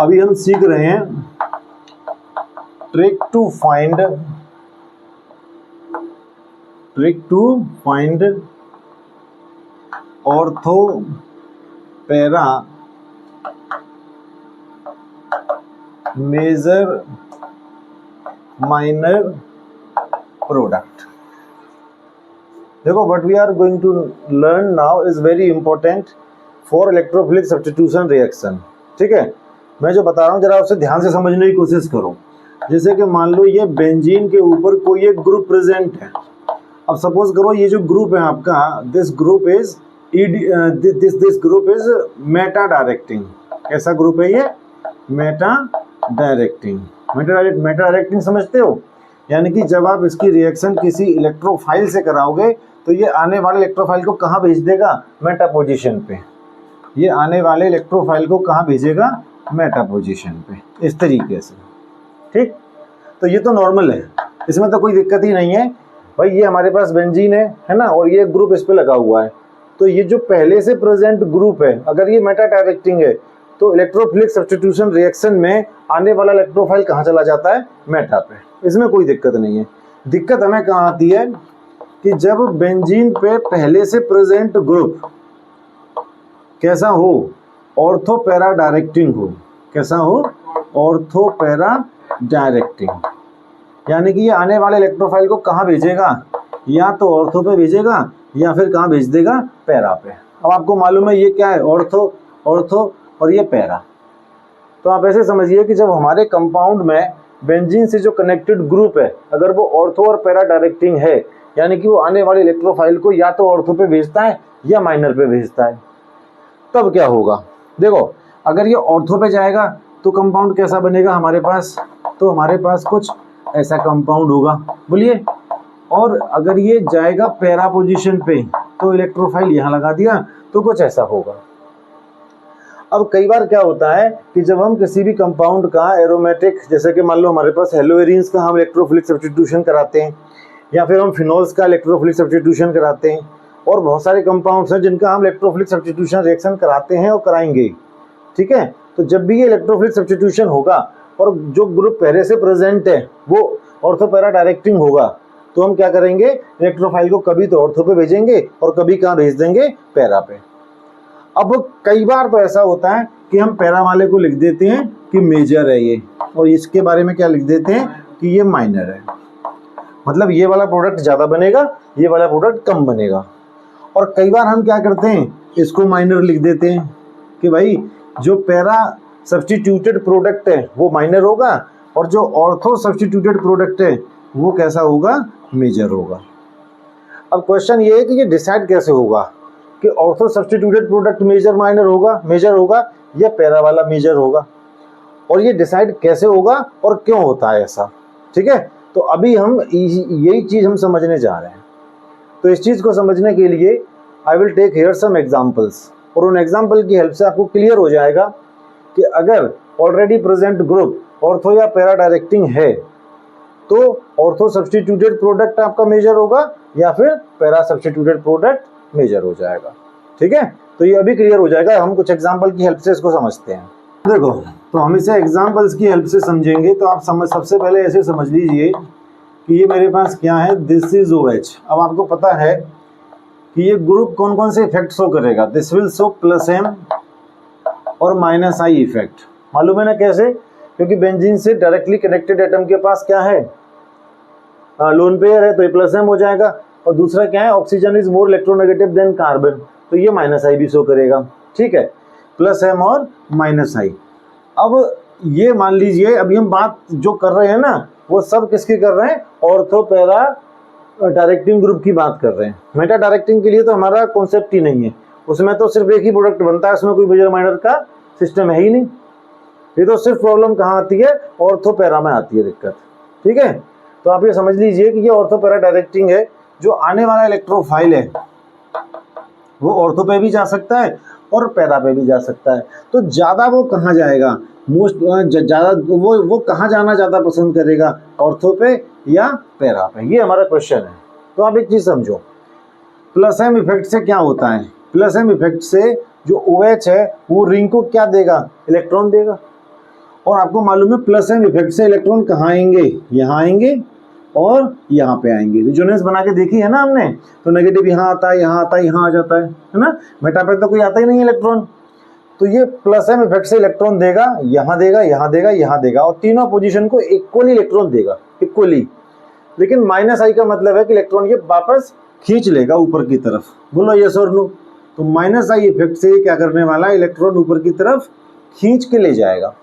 अभी हम सीख रहे हैं trick to find ortho para major minor product. देखो, what we are going to learn now is very important for electrophilic substitution reaction. ठीक है, मैं जो बता रहा हूँ जरा उसे ध्यान से समझने की कोशिश करो। जैसे कि मान लो ये बेंजीन के ऊपर कोई एक ग्रुप प्रेजेंट है। अब सपोज करो ये जो ग्रुप है आपका, this group is Meta directing. कैसा ग्रुप है ये? Meta directing. मेटा डायरेक्टिंग समझते हो? यानी कि जब आप इसकी रिएक्शन किसी इलेक्ट्रोफाइल से कराओगे तो ये आने वाले इलेक्ट्रोफाइल को कहाँ भेज देगा? मेटा पोजीशन पे। ये आने वाले इलेक्ट्रोफाइल को कहाँ भेजेगा? मेटा पोजीशन पे, इस तरीके से। ठीक, तो ये तो नॉर्मल है, इसमें तो कोई दिक्कत ही नहीं है भाई। ये हमारे पास बेंजीन है ना, और ये ग्रुप इस पे लगा हुआ है। तो ये जो पहले से प्रेजेंट ग्रुप है, अगर ये मेटा डायरेक्टिंग है तो इलेक्ट्रोफिलिक सब्स्टिट्यूशन रिएक्शन में आने वाला इलेक्ट्रोफाइल कहाँ चला जाता है? मेटा पे। इसमें कोई दिक्कत नहीं है। दिक्कत हमें कहाँ आती है कि जब बेंजीन पे पहले से प्रेजेंट ग्रुप कैसा हो? ऑर्थो पैरा डायरेक्टिंग हो। कैसा हो? Ortho para directing. यानी कि ये आने वाले इलेक्ट्रोफाइल को कहाँ भेजेगा? या तो ऑर्थो पे भेजेगा या फिर कहाँ भेज देगा? पैरा पे। अब आपको मालूम है ये क्या है? ऑर्थो और ये पैरा। तो आप ऐसे समझिए कि जब हमारे कंपाउंड में बेंजीन से जो कनेक्टेड ग्रुप है, अगर वो ऑर्थो और पैरा डायरेक्टिंग है, यानी कि वो आने वाले इलेक्ट्रोफाइल को या तो ऑर्थो पे भेजता है या माइनर पे भेजता है, तब क्या होगा? देखो, अगर ये ऑर्थो पे जाएगा तो कंपाउंड कैसा बनेगा हमारे पास? तो हमारे पास कुछ ऐसा कंपाउंड होगा, बोलिए। और अगर ये जाएगा पैरा पोजीशन पे तो इलेक्ट्रोफाइल यहाँ लगा दिया तो कुछ ऐसा होगा। अब कई बार क्या होता है कि जब हम किसी भी कंपाउंड का एरोमेटिक, जैसे कि मान लो हमारे पास हेलोएरिन्स का हम इलेक्ट्रोफिलिक सब्स्टिट्यूशन कराते हैं, या फिर हम फिनोल्स का इलेक्ट्रोफिलिक सब्स्टिट्यूशन कराते हैं, और बहुत सारे कंपाउंड्स हैं जिनका हम इलेक्ट्रोफिलिक सब्स्टिट्यूशन रिएक्शन कराते हैं और कराएंगे। ठीक है, तो जब भी ये इलेक्ट्रोफिलिक सब्स्टिट्यूशन होगा और जो ग्रुप पहले से प्रेजेंट है वो ऑर्थो पैरा डायरेक्टिंग होगा, तो हम क्या करेंगे? इलेक्ट्रोफाइल को कभी तो ऑर्थो पे भेजेंगे और कभी कहाँ भेज देंगे? पैरा पे। अब कई बार तो ऐसा होता है कि हम पैरा वाले को लिख देते हैं कि मेजर है ये, और इसके बारे में क्या लिख देते हैं कि ये माइनर है। मतलब ये वाला प्रोडक्ट ज़्यादा बनेगा, ये वाला प्रोडक्ट कम बनेगा। और कई बार हम क्या करते हैं, इसको माइनर लिख देते हैं कि भाई जो पैरा सब्स्टिट्यूटेड प्रोडक्ट है वो माइनर होगा, और जो ऑर्थो सब्स्टिट्यूटेड प्रोडक्ट है वो कैसा होगा? मेजर होगा। अब क्वेश्चन ये है कि ये डिसाइड कैसे होगा कि ऑर्थो सब्स्टिट्यूटेड प्रोडक्ट मेजर होगा या पैरा वाला मेजर होगा, और ये डिसाइड कैसे होगा और क्यों होता है ऐसा। ठीक है, तो अभी हम यही चीज़ हम समझने जा रहे हैं। तो इस चीज़ को समझने के लिए I will take here some examples, और उन एग्जाम्पल की हेल्प से आपको क्लियर हो जाएगा कि अगर ऑलरेडी प्रेजेंट ग्रुप ऑर्थो या पैरा डायरेक्टिंग है तो ऑर्थो सब्स्टिट्यूटेड प्रोडक्ट आपका मेजर होगा या फिर पैरा सब्स्टिट्यूटेड प्रोडक्ट मेजर हो जाएगा। ठीक है, तो ये अभी क्लियर हो जाएगा। हम कुछ एग्जाम्पल की हेल्प से इसको समझते हैं। देखो, तो हम इसे एग्जाम्पल्स की हेल्प से समझेंगे। तो आप सबसे पहले ऐसे समझ लीजिए कि ये मेरे पास क्या है? This is OH। अब आपको पता है कि ये ग्रुप कौन कौन से इफेक्ट शो करेगा? दिस विल शो +M और -I इफेक्ट। मालूम है ना कैसे? क्योंकि बेंजीन से डायरेक्टली कनेक्टेड एटम के पास क्या है? लोन पेयर है, तो ये +M हो जाएगा। और दूसरा क्या है? Oxygen is more electronegative than carbon, तो ये -I भी शो करेगा। ठीक है, +M और -I। अब ये मान लीजिए, अभी हम बात जो कर रहे हैं ना, वो सब किसकी कर रहे हैं? ऑर्थो पैरा डायरेक्टिंग ग्रुप की बात कर रहे हैं। मेटा डायरेक्टिंग के लिए तो हमारा कॉन्सेप्ट ही नहीं है, उसमें तो सिर्फ एक ही प्रोडक्ट बनता है, उसमें कोई मेजर माइनर का सिस्टम है ही नहीं। ये तो सिर्फ प्रॉब्लम कहाँ आती है? ऑर्थो पैरा में आती है दिक्कत। ठीक है, तो आप ये समझ लीजिए कि ये ऑर्थो पैरा डायरेक्टिंग है। जो आने वाला इलेक्ट्रोफाइल है वो ऑर्थो पे भी जा सकता है और पैरा पे भी जा सकता है। तो ज़्यादा वो कहाँ जाएगा? ज़्यादा वो कहाँ जाना ज़्यादा पसंद करेगा? ऑर्थो पे या पैरा पे? ये हमारा क्वेश्चन है। तो आप एक चीज़ समझो, +M इफेक्ट से क्या होता है? +M इफेक्ट से जो OH है वो रिंग को क्या देगा? इलेक्ट्रॉन देगा। और आपको मालूम है प्लस एम इफेक्ट से इलेक्ट्रॉन कहाँ आएंगे, यहाँ आएंगे और यहाँ पे आएंगे। रिजोनेंस बना के देखी है ना हमने, तो नेगेटिव यहाँ आता है, यहाँ आता है, यहाँ आ जाता है ना। मेटा पे तो कोई आता ही नहीं है इलेक्ट्रॉन। तो ये प्लस एम इफेक्ट से इलेक्ट्रॉन देगा, यहाँ देगा, यहाँ देगा, यहाँ देगा, और तीनों पोजीशन को इक्वली इलेक्ट्रॉन देगा, इक्वली। लेकिन माइनस आई का मतलब है कि इलेक्ट्रॉन ये वापस खींच लेगा ऊपर की तरफ। बोलो यस और नो। तो माइनस आई इफेक्ट से क्या करने वाला है, इलेक्ट्रॉन ऊपर की तरफ खींच के ले जाएगा।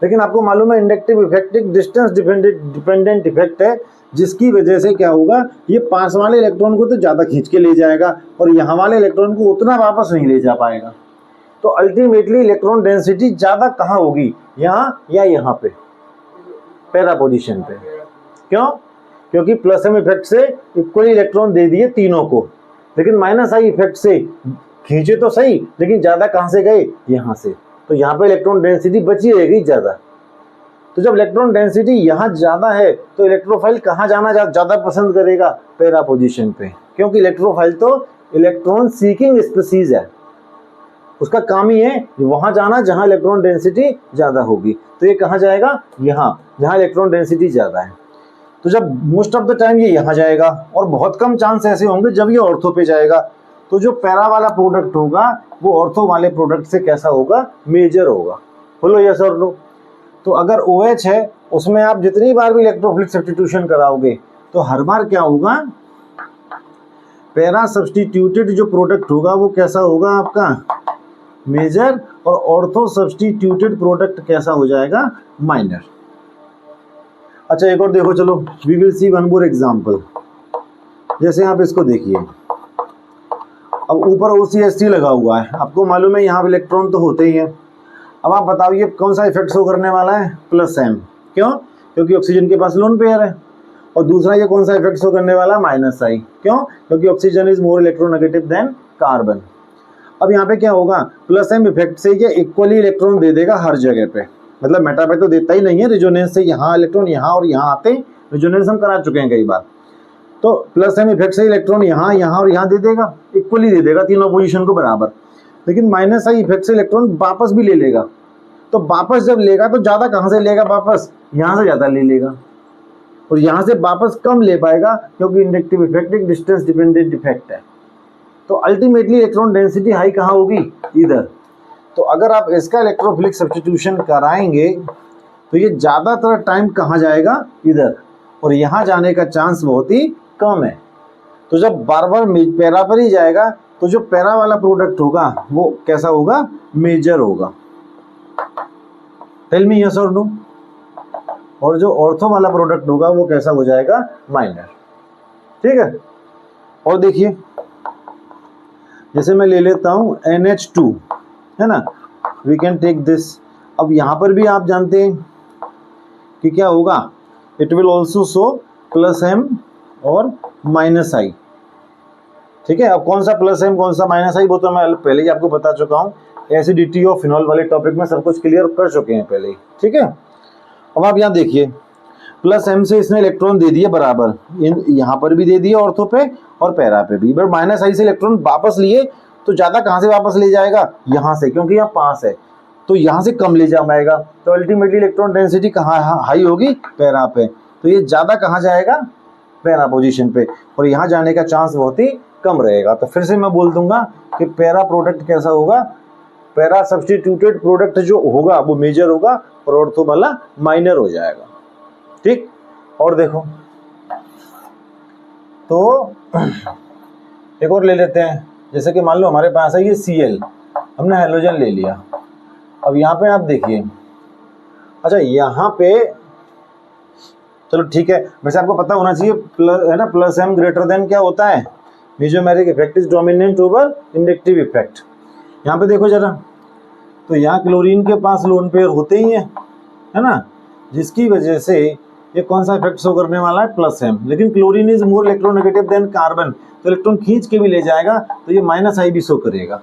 लेकिन आपको मालूम है इंडक्टिव इफेक्ट एक डिस्टेंस डिपेंडेंट इफेक्ट है, जिसकी वजह से क्या होगा, ये पास वाले इलेक्ट्रॉन को तो ज़्यादा खींच के ले जाएगा और यहाँ वाले इलेक्ट्रॉन को उतना वापस नहीं ले जा पाएगा। तो अल्टीमेटली इलेक्ट्रॉन डेंसिटी ज़्यादा कहाँ होगी, यहाँ या यहाँ पे, पैरा पोजीशन पे। क्यों? क्योंकि प्लस एम इफेक्ट से इक्वली इलेक्ट्रॉन दे दिए तीनों को, लेकिन माइनस आई इफेक्ट से खींचे तो सही, लेकिन ज़्यादा कहाँ से गए, यहाँ से। तो यहाँ पे इलेक्ट्रॉन डेंसिटी बची रहेगी ज़्यादा। तो जब इलेक्ट्रॉन डेंसिटी यहाँ ज़्यादा है तो इलेक्ट्रोफाइल कहाँ जाना ज़्यादा पसंद करेगा, पैरा पोजीशन पे। क्योंकि इलेक्ट्रोफाइल तो इलेक्ट्रॉन सीकिंग स्पीसीज है, उसका काम ही है वहाँ जाना जहाँ इलेक्ट्रॉन डेंसिटी ज़्यादा होगी। तो ये कहाँ जाएगा, यहाँ, जहाँ इलेक्ट्रॉन डेंसिटी ज़्यादा है। तो जब मोस्ट ऑफ द टाइम ये यहाँ जाएगा, और बहुत कम चांस ऐसे होंगे जब ये ऑर्थो पे जाएगा। तो जो पैरा वाला प्रोडक्ट होगा वो ऑर्थो वाले प्रोडक्ट से कैसा होगा, मेजर होगा। बोलो यस और नो। तो अगर OH है उसमें आप जितनी बार भी इलेक्ट्रोफिलिक सब्स्टिट्यूशन कराओगे तो हर बार क्या होगा, पैरा सब्स्टिट्यूटेड जो प्रोडक्ट होगा वो कैसा होगा आपका, मेजर, और ऑर्थो सब्स्टिट्यूटेड प्रोडक्ट कैसा हो जाएगा, माइनर। अच्छा एक और देखो, चलो we will see one more example. जैसे आप इसको देखिए, अब ऊपर OCH3 लगा हुआ है, आपको मालूम है यहाँ पे इलेक्ट्रॉन तो होते ही हैं। अब आप बताओ ये कौन सा इफेक्ट शो करने वाला है, प्लस एम। क्यों? क्योंकि ऑक्सीजन के पास लोन पेयर है। और दूसरा ये कौन सा इफेक्ट शो करने वाला, माइनस आई। क्यों? क्योंकि oxygen is more electronegative than carbon. अब यहाँ पे क्या होगा, प्लस एम इफेक्ट से ये इक्वली इलेक्ट्रॉन दे देगा हर जगह पे। मतलब मेटा पे तो देता ही नहीं है, रिजोनेंस से यहाँ इलेक्ट्रॉन यहाँ और यहाँ आते हैं, रिजोनेंस हम करा चुके हैं कई बार। तो प्लस एम इफेक्ट से इलेक्ट्रॉन यहाँ, यहाँ और यहाँ दे देगा, इक्वली दे देगा तीनों पोजीशन को बराबर। लेकिन माइनस आई इफेक्ट से इलेक्ट्रॉन वापस भी ले लेगा। तो वापस जब लेगा तो ज़्यादा कहाँ से लेगा, वापस यहाँ से ज़्यादा ले लेगा, और यहाँ से वापस कम ले पाएगा, क्योंकि इंडक्टिव इफेक्ट एक डिस्टेंस डिपेंडेंट इफेक्ट है। तो अल्टीमेटली इलेक्ट्रॉन डेंसिटी हाई कहाँ होगी, इधर। तो अगर आप इसका इलेक्ट्रोफिलिक सब्स्टिट्यूशन कराएंगे तो ये ज़्यादातर टाइम कहाँ जाएगा, इधर, और यहाँ जाने का चांस बहुत ही कम है। तो जब बार बार पैरा पर ही जाएगा तो जो पैरा वाला प्रोडक्ट होगा वो कैसा होगा, मेजर होगा। टेल मी यस और नो। और जो ऑर्थो वाला प्रोडक्ट होगा वो कैसा हो जाएगा, माइनर। ठीक है। और देखिए जैसे मैं ले लेता हूँ NH2, है ना, वी कैन टेक दिस। अब यहाँ पर भी आप जानते हैं कि क्या होगा, it will also show plus M और माइनस आई। ठीक है। अब कौन सा प्लस एम कौन सा माइनस आई वो तो मैं पहले ही आपको बता चुका हूँ, एसिडिटी और फिनॉल वाले टॉपिक में सब कुछ क्लियर कर चुके हैं पहले ही। ठीक है। अब आप यहाँ देखिए, प्लस एम से इसने इलेक्ट्रॉन दे दिए बराबर, यहाँ पर भी दे दिए ऑर्थो पे और पैरा पे भी। बट माइनस आई से इलेक्ट्रॉन वापस लिए तो ज़्यादा कहाँ से वापस ले जाएगा, यहाँ से, क्योंकि यहाँ पास है तो यहाँ से कम ले जा पाएगा। तो अल्टीमेटली इलेक्ट्रॉन डेंसिटी कहाँ हाई होगी, पैरा पे। तो ये ज़्यादा कहाँ जाएगा, पैरा पोजीशन पे, और यहाँ जाने का चांस बहुत ही कम रहेगा। तो फिर से मैं बोल दूंगा कि पैरा प्रोडक्ट कैसा होगा, पैरा सब्स्टिट्यूटेड प्रोडक्ट जो होगा वो मेजर होगा और ऑर्थो वाला माइनर हो जाएगा। ठीक। और देखो तो एक और ले लेते हैं। जैसे कि मान लो हमारे पास है ये Cl, हमने हाइड्रोजन ले लिया। अब यहाँ पे आप देखिए, अच्छा यहाँ पे चलो ठीक है, वैसे आपको पता होना चाहिए है ना, प्लस एम ग्रेटर देन क्या होता है, mesomeric effect is dominant over inductive effect. यहाँ पे देखो जरा, तो यहाँ क्लोरीन के पास लोन पेयर होते ही हैं, है ना, जिसकी वजह से ये कौन सा इफेक्ट शो करने वाला है, प्लस एम। लेकिन chlorine is more electronegative than carbon, तो इलेक्ट्रॉन खींच के भी ले जाएगा, तो ये माइनस आई भी शो करेगा।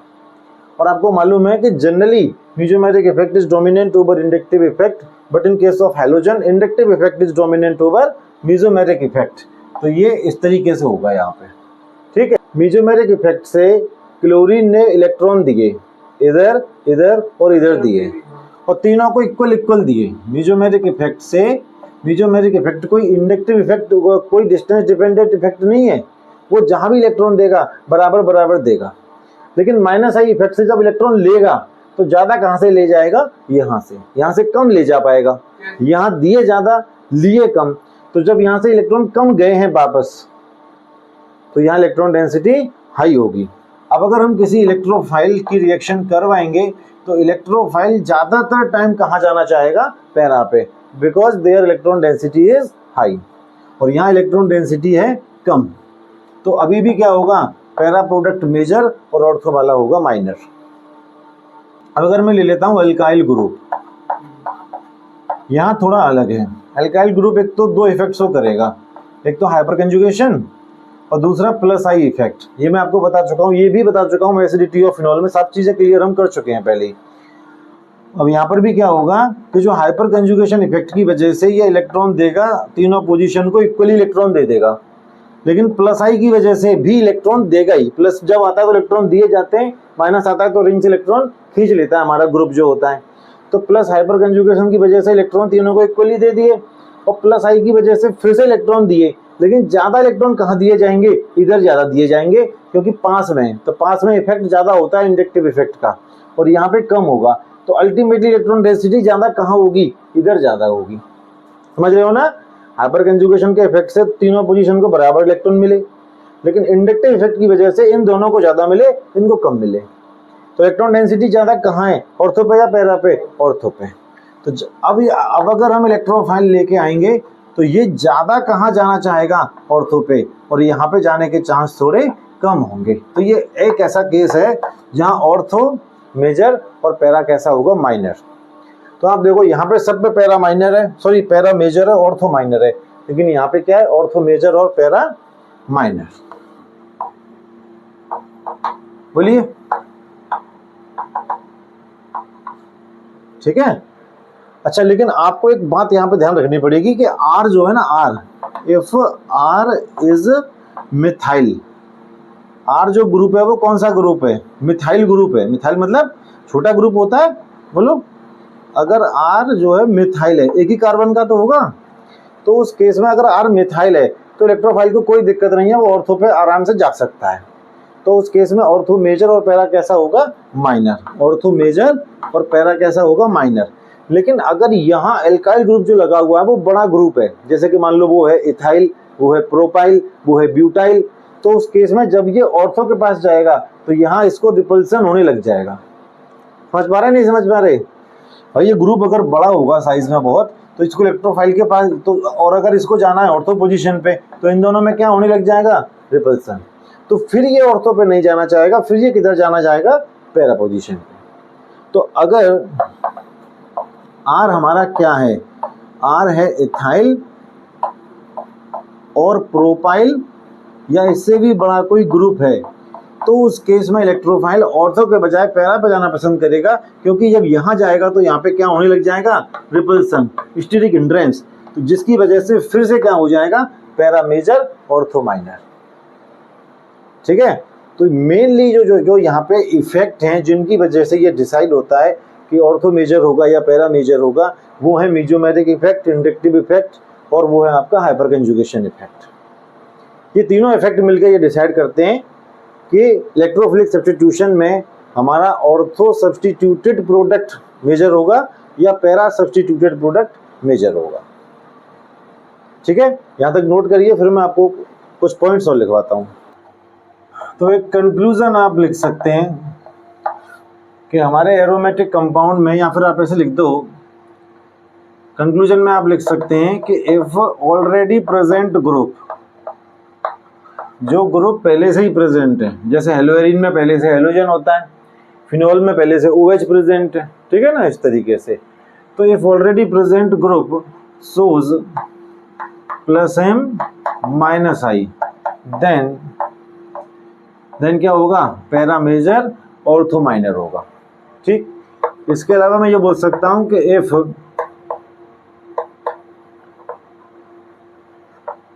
और आपको मालूम है कि generally mesomeric effect is dominant over inductive effect, but in case of halogen inductive effect is dominant over mesomeric effect. तो ये इस तरीके से होगा यहाँ पे। ठीक है। मेसोमेरिक इफेक्ट से क्लोरीन ने इलेक्ट्रॉन दिए, इधर इधर और इधर दिए, और तीनों को इक्वल इक्वल दिए, मीजोमेरिक इफेक्ट से, मीजोमेरिक इफेक्ट कोई इंडक्टिव इफेक्ट, कोई डिस्टेंस डिपेंडेंट इफेक्ट नहीं है, वो जहां भी इलेक्ट्रॉन देगा बराबर बराबर देगा। लेकिन माइनस आई इफेक्ट से जब इलेक्ट्रॉन लेगा तो ज्यादा कहां से ले जाएगा, यहां से कम ले जा पाएगा। यहां दिए ज्यादा लिए कम, तो जब यहां से इलेक्ट्रॉन कम गए हैं वापस तो यहां इलेक्ट्रॉन डेंसिटी हाई होगी। अब अगर हम किसी इलेक्ट्रोफाइल की रिएक्शन करवाएंगे तो इलेक्ट्रोफाइल ज्यादातर टाइम कहां जाना चाहेगा, पैरा पे, because there electron density is high और यहाँ इलेक्ट्रॉन डेंसिटी है कम। तो अभी भी क्या होगा, पैरा प्रोडक्ट मेजर और ऑर्थो वाला होगा माइनर। अब अगर मैं ले लेता हूँ अल्काइल ग्रुप, यहाँ थोड़ा अलग है। अल्काइल ग्रुप एक तो दो इफेक्ट्स को करेगा, एक तो हाइपर कंजुगेशन और दूसरा प्लस आई इफेक्ट। ये मैं आपको बता चुका हूँ, ये भी बता चुका हूँ मैं एसिडिटी ऑफ फिनॉल में, सब चीजें क्लियर हम कर चुके हैं पहले ही। अब यहाँ पर भी क्या होगा कि जो हाइपर कंजुगेशन इफेक्ट की वजह से ये इलेक्ट्रॉन देगा, तीनों पोजीशन को इक्वली इलेक्ट्रॉन दे देगा, लेकिन प्लस आई की वजह से भी इलेक्ट्रॉन देगा ही। प्लस जब आता है तो इलेक्ट्रॉन दिए जाते हैं, माइनस आता है तो रिंग से इलेक्ट्रॉन खींच लेता है हमारा ग्रुप जो होता है। तो प्लस हाइपर कंजुगेशन की वजह से इलेक्ट्रॉन तीनों को इक्वली दे दिए और प्लस आई की वजह से फिर से इलेक्ट्रॉन दिए, लेकिन ज्यादा इलेक्ट्रॉन कहाँ दिए जाएंगे, इधर ज्यादा दिए जाएंगे क्योंकि पास में, तो पास में इफेक्ट ज्यादा होता है इंडक्टिव इफेक्ट का, और यहाँ पे कम होगा। तो अल्टीमेटली इलेक्ट्रॉन डेंसिटी ज्यादा कहाँ होगी, इधर ज्यादा होगी। समझ रहे हो ना, हाइपर कंजुगेशन के इफेक्ट से तीनों पोजीशन को बराबर इलेक्ट्रॉन मिले, लेकिन इंडक्टिव इफेक्ट की वजह से इन दोनों को ज्यादा मिले, इनको कम मिले। तो इलेक्ट्रॉन डेंसिटी ज्यादा कहाँ है, ऑर्थो पे या पैरा पे, ऑर्थो पे। तो अब अगर हम इलेक्ट्रोफाइल लेके आएंगे तो ये ज्यादा कहाँ जाना चाहेगा, ऑर्थो पे, और यहाँ पे जाने के चांस थोड़े कम होंगे। तो ये एक ऐसा केस है जहाँ ऑर्थो मेजर और पैरा कैसा होगा, माइनर। तो आप देखो यहाँ पे सब पे पैरा माइनर है, सॉरी पैरा मेजर है, ऑर्थो माइनर है, लेकिन यहाँ पे क्या है, ऑर्थो मेजर और पैरा माइनर। बोलिए, ठीक है। अच्छा, लेकिन आपको एक बात यहाँ पे ध्यान रखनी पड़ेगी कि आर जो है ना, R, if R is methyl, R जो ग्रुप है वो कौन सा ग्रुप है, मिथाइल ग्रुप है। मिथाइल मतलब छोटा ग्रुप होता है, बोलो। अगर आर जो है मिथाइल है, एक ही कार्बन का तो होगा, तो उस केस में अगर आर मिथाइल है तो इलेक्ट्रोफाइल को कोई दिक्कत नहीं है, वो ऑर्थो पे आराम से जा सकता है। तो उस केस में ऑर्थो मेजर और पैरा कैसा होगा, माइनर। ऑर्थो मेजर और पैरा कैसा होगा, माइनर। लेकिन अगर यहाँ एल्काइल ग्रुप जो लगा हुआ है वो बड़ा ग्रुप है, जैसे कि मान लो वो है इथाइल, वो है प्रोपाइल, वो है ब्यूटाइल, तो उस केस में जब ये ऑर्थो के पास जाएगा तो यहाँ इसको रिपल्सन होने लग जाएगा। समझ पा रहे, नहीं समझ पा रहे? और ये ग्रुप अगर बड़ा होगा साइज में बहुत, तो इसको इलेक्ट्रोफाइल के पास तो, और अगर इसको जाना है ऑर्थो पोजीशन पे, तो इन दोनों में क्या होने लग जाएगा, रिपल्सन। तो फिर ये ऑर्थो पे नहीं जाना चाहेगा, फिर ये किधर जाना चाहेगा, पैरा पोजीशन पे। तो अगर आर हमारा क्या है, आर है इथाइल और प्रोपाइल या इससे भी बड़ा कोई ग्रुप है, तो उस केस में इलेक्ट्रोफाइल ऑर्थो के बजाय पैरा पे जाना पसंद करेगा, क्योंकि जब यहाँ जाएगा तो यहाँ पे क्या होने लग जाएगा, रिपल्सन, स्टीरिक हिंड्रेंस, तो जिसकी वजह से फिर से क्या हो जाएगा, पैरा मेजर, ऑर्थो माइनर। ठीक है। तो मेनली जो यहाँ पे इफेक्ट हैं जिनकी वजह से ये डिसाइड होता है कि ऑर्थो मेजर होगा या पैरा मेजर होगा, वो है मीजोमेरिक इफेक्ट, इंडक्टिव इफेक्ट, और वो है आपका हाइपर कंजुगेशन इफेक्ट। ये तीनों इफेक्ट मिलकर ये डिसाइड करते हैं कि इलेक्ट्रोफिलिक सब्स्टिट्यूशन में हमारा ऑर्थो सब्स्टिट्यूटेड प्रोडक्ट मेजर होगा या पैरा सब्स्टिट्यूटेड प्रोडक्ट मेजर होगा। ठीक है, यहाँ तक नोट करिए, फिर मैं आपको कुछ पॉइंट्स और लिखवाता हूँ। तो एक कंक्लूजन आप लिख सकते हैं कि हमारे एरोमेटिक कंपाउंड में, या फिर आप ऐसे लिख दो, कंक्लूजन में आप लिख सकते हैं कि इफ ऑलरेडी प्रेजेंट ग्रुप, जो ग्रुप पहले से ही प्रेजेंट है, जैसे हेलोएरिन में पहले से हेलोजन होता है, फिनोल में पहले से OH प्रेजेंट है, ठीक है ना, इस तरीके से। तो if already present group shows +M -I, then क्या होगा, पैरा मेजर, ऑर्थो माइनर होगा। ठीक। इसके अलावा मैं ये बोल सकता हूं कि if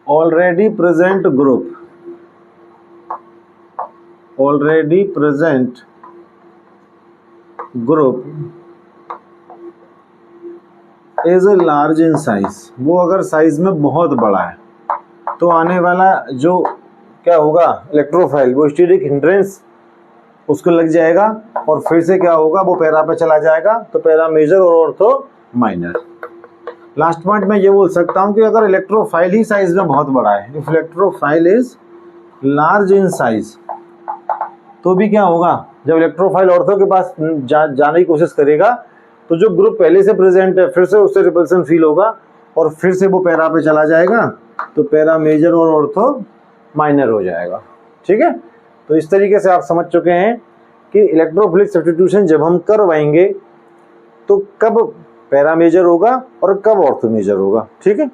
already present group, is large in size, वो अगर साइज में बहुत बड़ा है तो आने वाला जो क्या होगा इलेक्ट्रोफाइल, वो स्टेरिक हिंड्रेंस उसको लग जाएगा और फिर से क्या होगा वो पैरा पे चला जाएगा, तो पैरा मेजर और ऑर्थो माइनर। लास्ट पॉइंट में ये बोल सकता हूँ कि अगर इलेक्ट्रोफाइल ही साइज में बहुत बड़ा है, if electrophile is large in size, तो भी क्या होगा जब इलेक्ट्रोफाइल ऑर्थो के पास जाने की कोशिश करेगा तो जो ग्रुप पहले से प्रेजेंट है फिर से उससे रिपल्सन फील होगा और फिर से वो पैरा पे चला जाएगा, तो पैरा मेजर और ऑर्थो माइनर हो जाएगा। ठीक है, तो इस तरीके से आप समझ चुके हैं कि इलेक्ट्रोफिलिक सब्स्टिट्यूशन जब हम करवाएंगे तो कब पैरा मेजर होगा और कब ऑर्थो मेजर होगा। ठीक है।